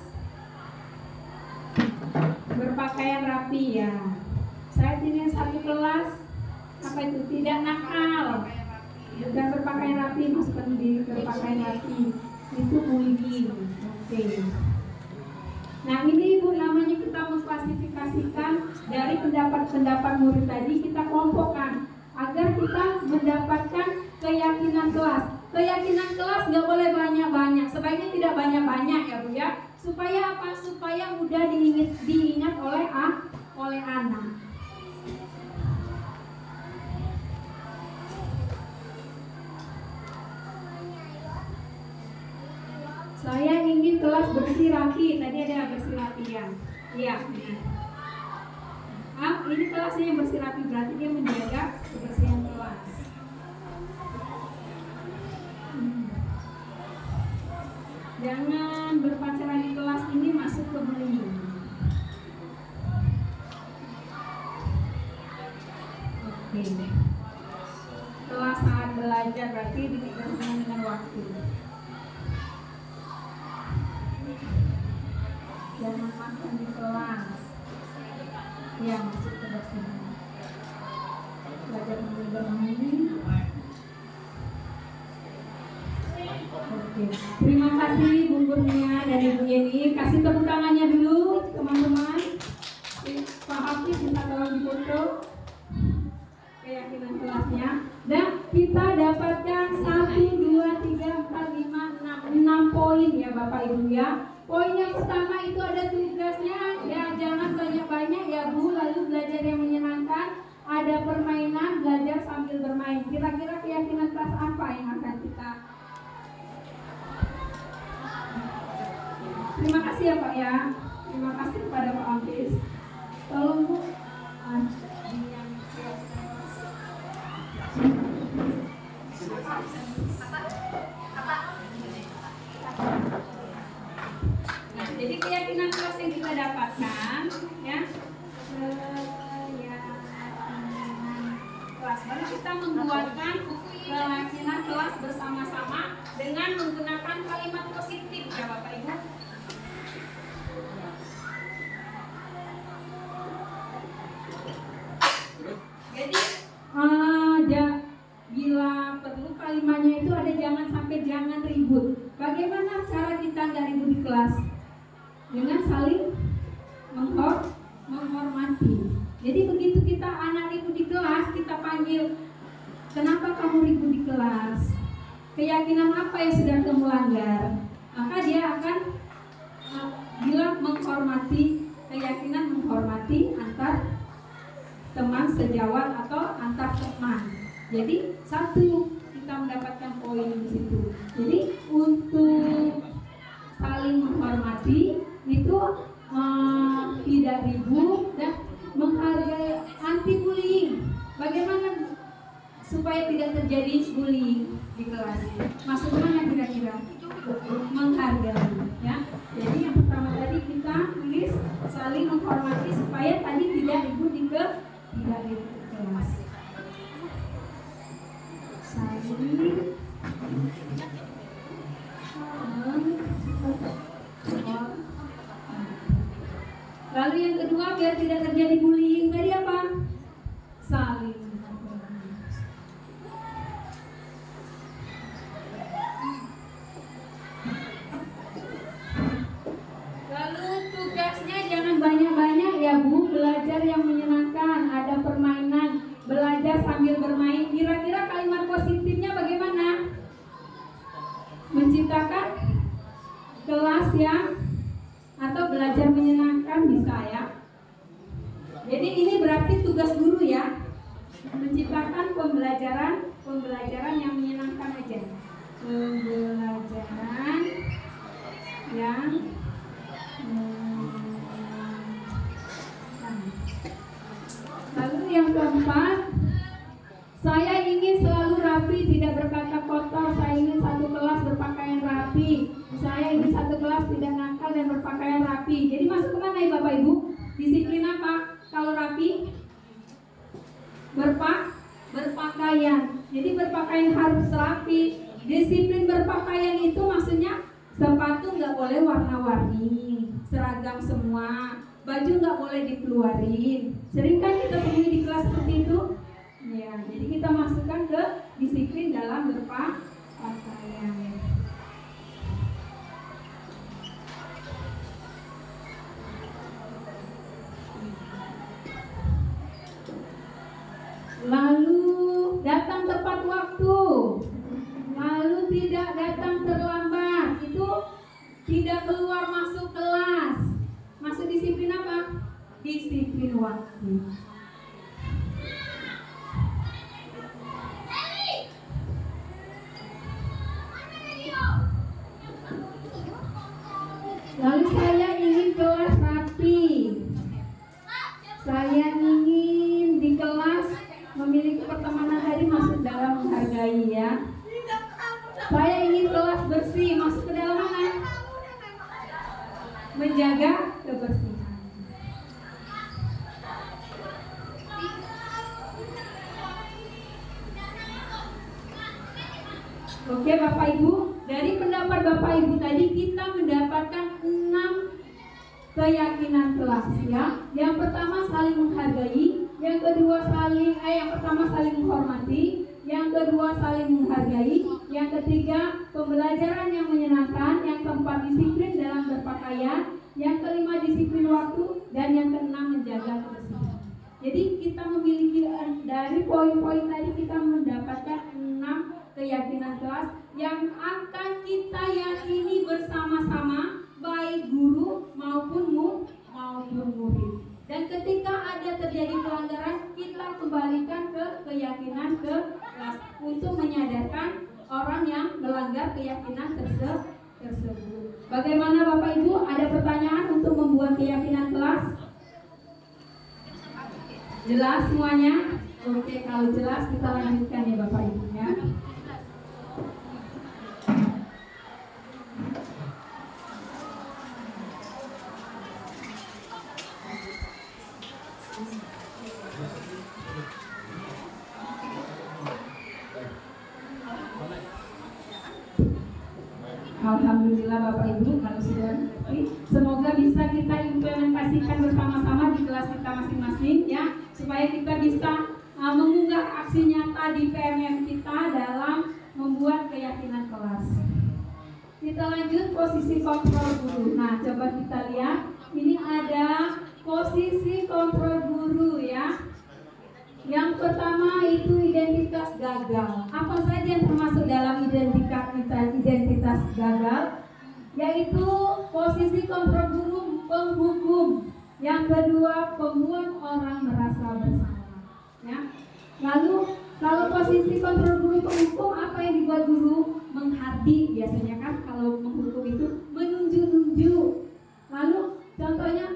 berpakaian rapi ya. Saya ingin 1 kelas apa itu tidak nakal dan berpakaian rapi, masukkan di berpakaian rapi itu bullying. Oke. Nah ini Ibu namanya kita mengklasifikasikan dari pendapat-pendapat murid tadi, kita kelompokkan agar kita mendapatkan keyakinan kelas. Keyakinan kelas nggak boleh banyak-banyak, sebaiknya tidak banyak-banyak ya Bu ya. Supaya apa? Supaya mudah diingat oleh anak. Saya ingin kelas bersih rapi. Tadi ada bersih rapi ya. Iya. Ini kelasnya yang bersih rapi, berarti dia menjaga kebersihan kelas. Jangan berpacaran di kelas, ini masuk ke bullying. Oke. Kelas saat belajar berarti dihubungkan dengan waktu. Jangan makan di kelas. Ya, masuk ke kebersihan. Belajar bermain. Oke. Terima kasih Bu Kurnia dan Ibu Yeni. Kasih tepuk tangannya dulu teman-teman. Pak Hafiz bisa tolong difoto keyakinan kelasnya. Dan kita dapatkan 1, 2, 3, 4, 5, 6 poin ya Bapak Ibu ya. Poin yang pertama itu ada tugasnya ya, jangan banyak-banyak ya Bu. Lalu belajar yang menyenangkan, ada permainan, belajar sambil bermain. Kira-kira keyakinan kelas apa yang akan kita? Terima kasih ya Pak ya. Terima kasih kepada Pak Hafiz. Tolong Bu jadi keyakinan kelas yang kita dapatkan ya, kelas baru kita membuatkan keyakinan kelas bersama-sama dengan menggunakan kalimat positif ya Bapak Ibu. Jadi bila perlu kalimatnya itu ada jangan sampai jangan ribut. Bagaimana cara kita nggak ribut di kelas? Dengan saling menghormati. Jadi begitu kita anak ribut di kelas, kita panggil, kenapa kamu ribut di kelas? Keyakinan apa yang sedang kamu langgar? Maka dia akan bilang menghormati, keyakinan menghormati antar teman sejawat atau antar teman. Jadi 1 kita mendapatkan poin di situ. Jadi untuk saling menghormati itu tidak ribut dan menghargai, anti bullying. Bagaimana supaya tidak terjadi bullying di kelas? Masuk mana kira-kira? Menghargai ya. Jadi yang pertama tadi kita tulis saling menghormati supaya tadi tidak ribut di kelas. Lalu yang kedua biar tidak terjadi bullying tadi apa? Saling. Lalu tugasnya jangan banyak-banyak ya Bu, belajar yang menyenangkan. tugas guru ya, menciptakan pembelajaran yang menyenangkan aja. Pembelajaran yang lalu yang keempat, saya ingin selalu rapi, tidak berkata kotor. Saya ingin satu kelas berpakaian rapi. Saya ingin satu kelas tidak nakal dan berpakaian rapi. Jadi masuk kemana ya Bapak Ibu? Disiplin apa kalau rapi? Berpakaian. Jadi berpakaian harus rapi. Disiplin berpakaian itu maksudnya sepatu nggak boleh warna-warni, seragam semua, baju nggak boleh dikeluarin. Sering kan kita temui di kelas seperti itu? Ya, jadi kita masukkan ke disiplin dalam berpakaian. Lalu datang tepat waktu, lalu tidak datang terlambat, itu tidak keluar masuk kelas. Masuk disiplin apa? Disiplin waktu. Lalu saya ingin kelas rapi. Saya ingin di kelas memiliki pertemanan tadi masuk dalam menghargai ya. Saya ingin kelas bersih, masuk ke dalam mana? Menjaga kebersihan. Oke Bapak Ibu, dari pendapat Bapak Ibu tadi kita mendapatkan 6 keyakinan kelas ya. Yang pertama saling menghargai, yang kedua yang pertama saling menghormati, yang kedua saling menghargai, yang ketiga pembelajaran yang menyenangkan, yang keempat disiplin dalam berpakaian, yang kelima disiplin waktu, dan yang keenam menjaga kebersihan. Jadi kita memiliki dari poin-poin tadi kita mendapatkan 6 keyakinan kelas yang akan kita yakini bersama-sama baik guru maupun murid. Dan ketika ada terjadi pelanggaran, kita kembalikan ke keyakinan ke kelas untuk menyadarkan orang yang melanggar keyakinan tersebut. Bagaimana Bapak Ibu? Ada pertanyaan untuk membuat keyakinan kelas? Jelas semuanya? Oke, kalau jelas kita lanjutkan ya Bapak Ibu ya. Alhamdulillah Bapak Ibu kalau sudah mengerti, semoga bisa kita implementasikan bersama-sama di kelas kita masing-masing ya, supaya kita bisa mengunggah aksi nyata di PMM kita dalam membuat keyakinan kelas. Kita lanjut posisi kontrol guru. Nah, coba kita lihat, ini ada posisi kontrol guru ya. Yang pertama itu identitas gagal. Apa saja yang termasuk dalam identitas gagal? Yaitu posisi kontrol guru penghukum. Yang kedua pembuat orang merasa bersalah. Ya. Lalu kalau posisi kontrol guru penghukum, apa yang dibuat guru? Menghardik biasanya kan, kalau menghukum itu menunjuk-nunjuk. Lalu contohnya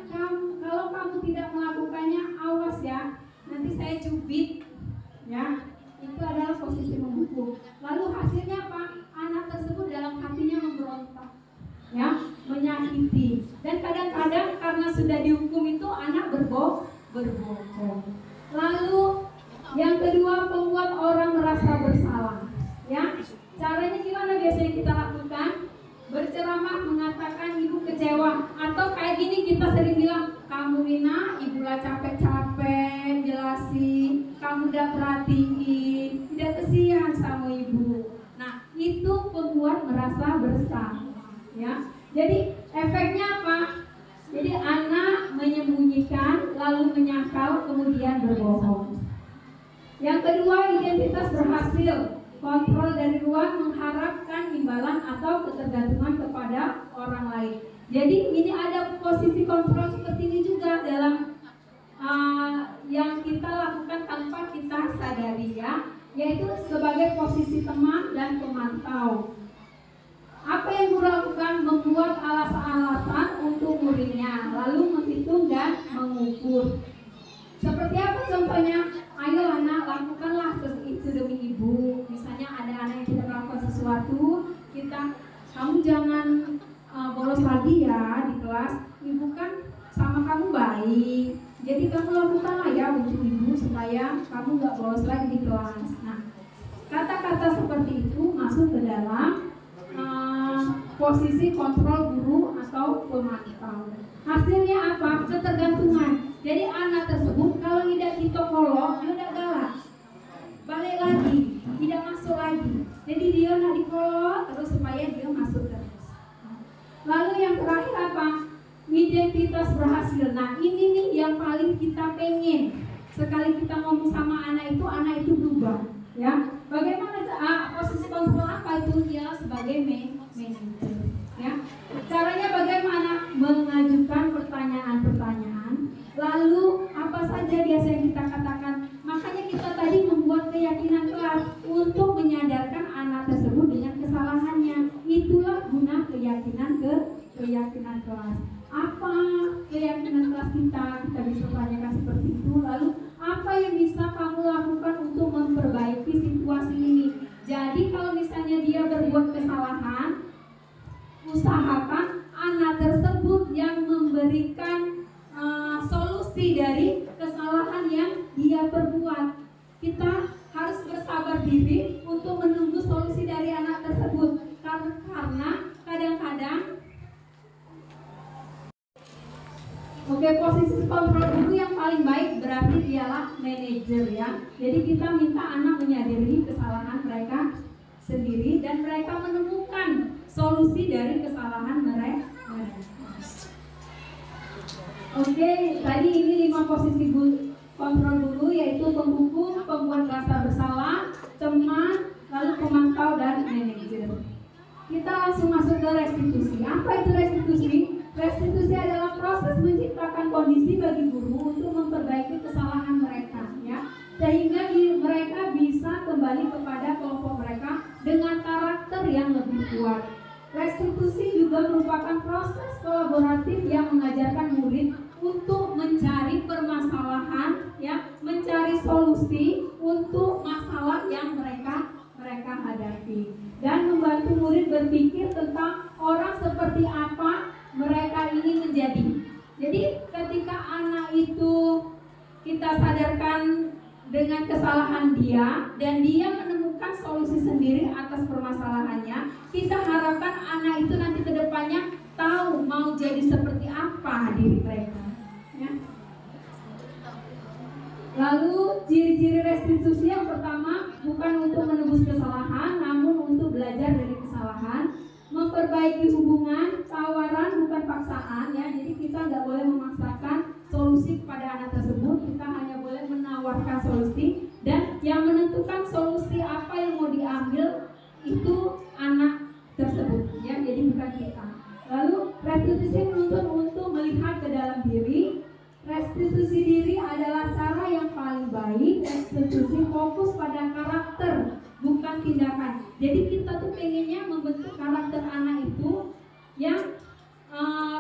kalau kamu tidak melakukannya, awas ya, nanti saya cubit ya. Itu adalah posisi menghukum. Lalu hasilnya apa? Anak tersebut dalam hatinya memberontak ya, menyakiti. Dan kadang-kadang karena sudah dihukum itu anak berbokong. Lalu yang kedua membuat orang merasa bersalah ya. Caranya gimana biasanya kita lakukan? Berceramah mengatakan ibu kecewa, atau kayak gini kita sering bilang, kamu Wina, ibu lah capek-capek jelasin, kamu udah perhatiin, tidak kesian sama ibu. Nah, itu pembuat merasa bersalah ya. Jadi efeknya apa? Jadi anak menyembunyikan, lalu menyangkal, kemudian berbohong. Yang kedua, identitas berhasil. Kontrol dari luar mengharapkan imbalan atau ketergantungan kepada orang lain. Jadi ini ada posisi kontrol seperti ini juga dalam yang kita lakukan tanpa kita sadari ya, yaitu sebagai posisi teman dan pemantau. Apa yang guru lakukan? Membuat alasan-alasan untuk muridnya, lalu menghitung dan mengukur. Seperti apa contohnya? Ayo anak, lakukanlah itu demi ibu. Misalnya ada anak yang tidak melakukan sesuatu, kamu jangan bolos lagi ya di kelas. Ibu kan sama kamu baik, jadi kamu lakukanlah ya untuk ibu supaya kamu nggak bolos lagi di kelas. Nah, kata-kata seperti itu masuk ke dalam posisi kontrol guru atau pemantau. Hasilnya apa? Ketergantungan. Jadi anak tersebut kalau tidak ditolong, dia udah galak, balik lagi, tidak masuk lagi. Jadi dia nak dikolok terus supaya dia masuk terus. Lalu yang terakhir apa? Identitas berhasil. Nah ini nih yang paling kita pengen. Sekali kita ngomong sama anak itu berubah. Ya, bagaimana posisi kontrol apa itu? Dia sebagai manajer. Ya, caranya bagaimana? Mengajukan pertanyaan-pertanyaan. Lalu apa saja biasa yang kita katakan? Makanya kita tadi membuat keyakinan kelas untuk menyadarkan anak tersebut dengan kesalahannya. Itulah guna keyakinan kelas. Apa keyakinan kelas kita? Kita bisa tanyakan seperti itu. Lalu apa yang bisa kamu lakukan untuk memperbaiki situasi ini? Jadi kalau misalnya dia berbuat kesalahan, usahakan anak tersebut yang memberikan solusi dari kesalahan yang dia perbuat. Kita harus bersabar diri untuk menunggu solusi dari anak tersebut, karena kadang-kadang posisi kontrol guru yang paling baik berarti dialah manajer ya. Jadi kita minta anak menyadari kesalahan mereka sendiri dan mereka menemukan solusi dari kesalahan mereka. Tadi ini 5 posisi kontrol guru, yaitu penghukum, pembuat rasa bersalah, teman, lalu pemantau dan manajer. Kita langsung masuk ke restitusi. Apa itu restitusi? Restitusi adalah proses menciptakan kondisi bagi guru untuk memperbaiki kesalahan mereka, ya, sehingga mereka bisa kembali kepada kelompok mereka dengan karakter yang lebih kuat. Restitusi juga merupakan proses kolaboratif yang mengajarkan murid untuk mencari permasalahan, ya, mencari solusi untuk masalah yang mereka hadapi, dan membantu murid berpikir tentang orang seperti apa mereka ingin menjadi. Jadi ketika anak itu kita sadarkan dengan kesalahan dia dan dia menemukan solusi sendiri atas permasalahannya, kita harapkan anak itu nanti ke depannya tahu mau jadi seperti apa diri mereka, ya. Lalu ciri-ciri restitusi yang pertama, bukan untuk menebus kesalahan, namun untuk belajar dari kesalahan. Memperbaiki hubungan, tawaran bukan paksaan, ya. Jadi kita nggak boleh memaksakan solusi kepada anak tersebut, kita hanya boleh menawarkan solusi, dan yang menentukan solusi apa yang mau diambil itu anak tersebut, ya. Jadi bukan kita. Lalu restitusi menuntut untuk melihat ke dalam diri. Restitusi diri adalah cara yang paling baik. Restitusi fokus pada karakter, bukan tindakan. Jadi kita tuh pengennya membentuk karakter anak itu yang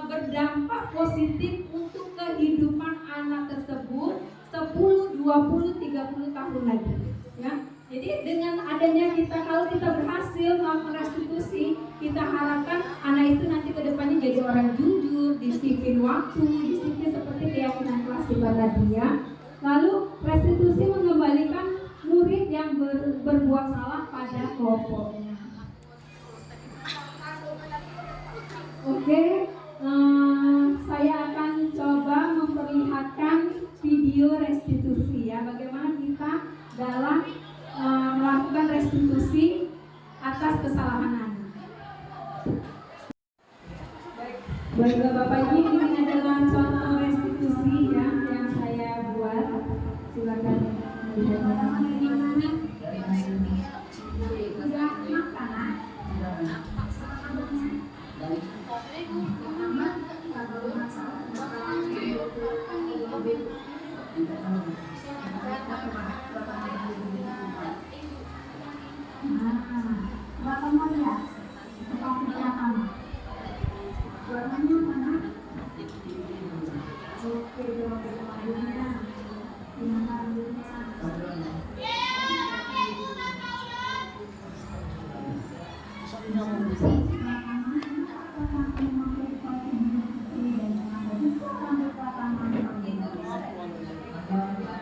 berdampak positif untuk kehidupan anak tersebut 10, 20, 30 tahun lagi, ya. Jadi dengan adanya kalau kita berhasil melakukan restitusi, kita harapkan anak itu nanti ke depannya jadi orang jujur, disiplin waktu, disiplin seperti keyakinan kelas kita tadi, ya. Lalu restitusi mengembalikan murid yang berbuat salah pada kelompoknya. Saya akan coba memperlihatkan video restitusi, ya, bagaimana kita dalam melakukan restitusi atas kesalahan anak. Baik Bapak Ibu, ini adalah contoh restitusi, ya, yang saya buat. Silakan melihat.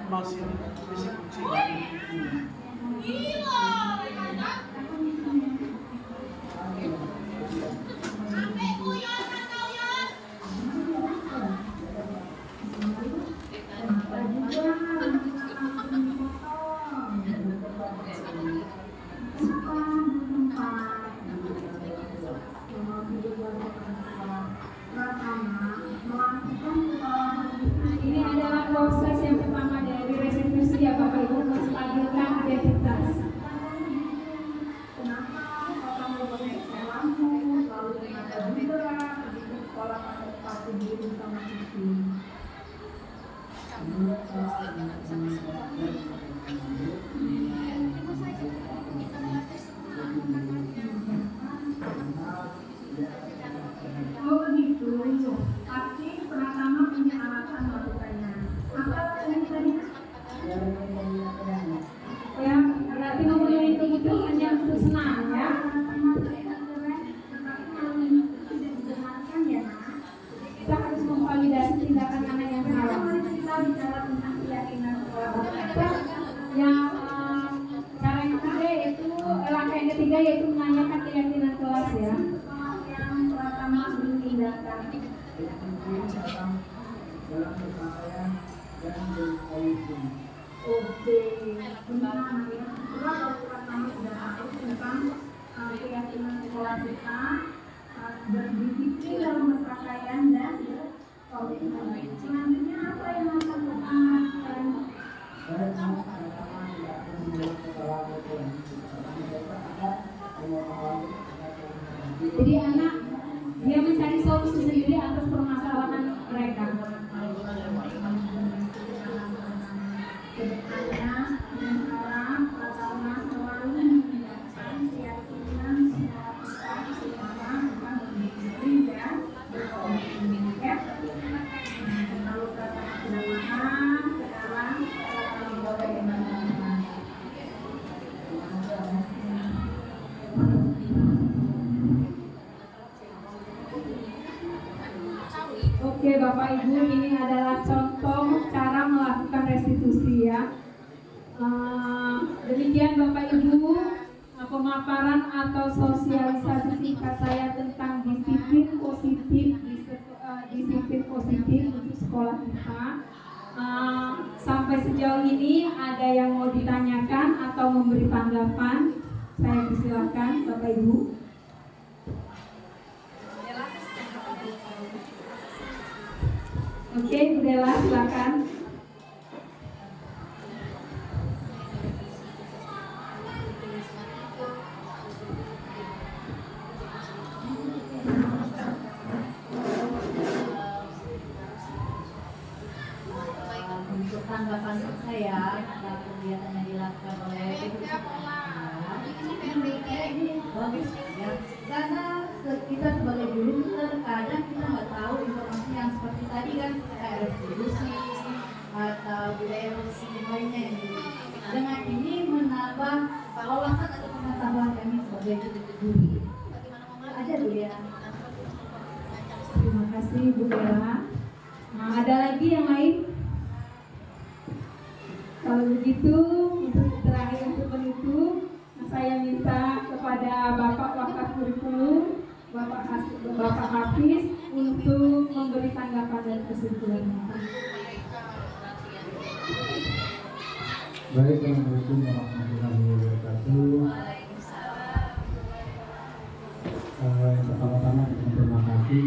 masih bisa kunci. Ini adalah proses yang pertama dari restitusi ya Bapak Ibu, menstabilkan identitas. Oh begitu, tapi pertama punya alasan melakukannya. Apa yang tadi? Ya, berarti mempunyai kebutuhannya untuk senang ya. Kita harus memvalidasi tindakan anak yang salah. Kita bicara tentang keyakinan Yang cara yang ketiga yaitu langkah yang ketiga yaitu menanyakan keyakinan kelas ya. yang pertama tindakan. Oke, kalau pertama sudah tahu tentang keyakinan sekolah kita, berdisiplin dalam berpakaian dan berkomitmen. Selanjutnya apa yang akan kita lakukan? Jadi anak dia mencari solusi sendiri atas permasalahan mereka. Kedepannya, sekarang pertama selalu meningkatkan keyakinan secara kita selama kita berdisiplin dan berkomitmen. Ya. Kalau pertama sudah paham, sekarang kita boleh menanyakan. Oke Bapak Ibu, ini adalah contoh cara melakukan restitusi ya. Demikian Bapak Ibu pemaparan atau sosialisasi singkat saya tentang disiplin positif untuk sekolah kita. Sampai sejauh ini ada yang mau ditanyakan atau memberi tanggapan? Saya persilakan Bapak Ibu. Oke, Bu Dela, silakan. Untuk tanggapan saya tentang kegiatan yang dilakukan oleh Ibu ini bagus ya, karena kita sebagai guru terkadang kita nggak tahu informasi yang seperti tadi kan restitusi atau budaya lainnya yang dengan ini menambah wawasan atau pengetahuan kami sebagai guru. Ada Bu ya. Terima kasih Bu Dela. Ada lagi yang lain? Kalau begitu, untuk terakhir untuk penutup, saya minta kepada Bapak Wakaf Kurikulum, Bapak Hafiz untuk memberi tanggapan dan kesimpulan. Baik, Assalamualaikum warahmatullahi wabarakatuh. Yang pertama-tama terima kasih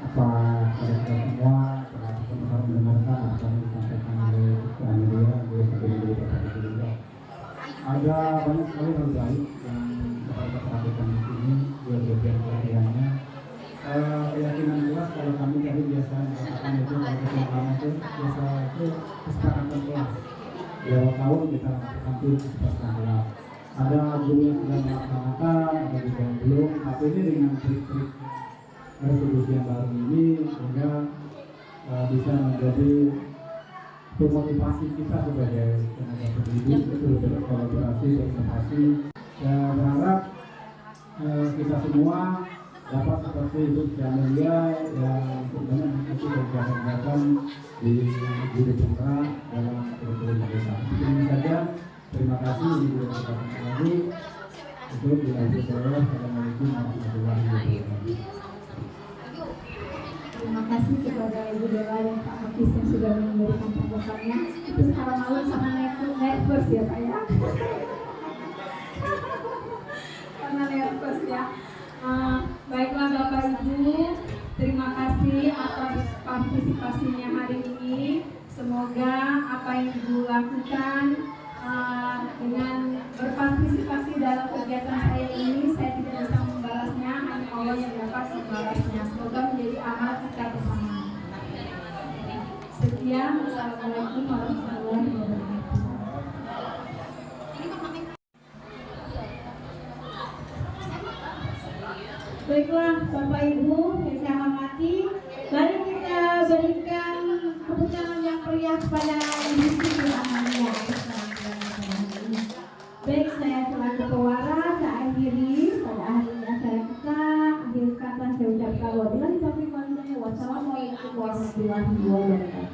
kepada semua telah mendengarkan apa yang disampaikan oleh Ketua Media, ada banyak sekali hal baik yang kita perhatikan di sini, dua bagian pelatihannya. Keyakinan kelas kalau kami tadi biasa mengatakan itu kalau kesimpulan itu biasa itu kesepakatan kelas. Lewat tahun kita lakukan itu kesepakatan kelas. Ada guru yang sudah melaksanakan, ada juga yang belum. Tapi ini dengan trik-trik resolusi yang baru ini sehingga bisa menjadi memotivasi kita sebagai tenaga pendidik untuk berkolaborasi, berinovasi. Saya berharap kita semua Bapak seperti Ibu yang mulia yang sebenarnya mengikuti kegiatan-kegiatan di Guru Cendra dalam kurikulum desa. Ini saja. Terima kasih Ibu Bapak lagi untuk dilanjut saya. Assalamualaikum warahmatullahi wabarakatuh. Terima kasih kepada Ibu Dewa dan Pak Hafiz yang sudah memberikan tanggapannya. Itu sekarang malu sama nervous ya Pak ya. Karena nervous ya. Baiklah Bapak Ibu, terima kasih atas partisipasinya hari ini. Semoga apa yang Ibu lakukan dengan berpartisipasi dalam kegiatan saya ini, saya tidak bisa membalasnya, hanya Allah yang dapat membalasnya. Semoga menjadi amal kita bersama. Sekian, Assalamualaikum warahmatullahi wabarakatuh. Baiklah Bapak Ibu yang saya hormati, mari kita berikan tepuk tangan yang meriah kepada Ibu Siti Amalia. Baik, saya selaku pewara, saya akhiri pada hari acara kita. Akhir kata saya ucapkan wabillahi taufiq wal hidayah. Wassalamualaikum warahmatullahi wabarakatuh.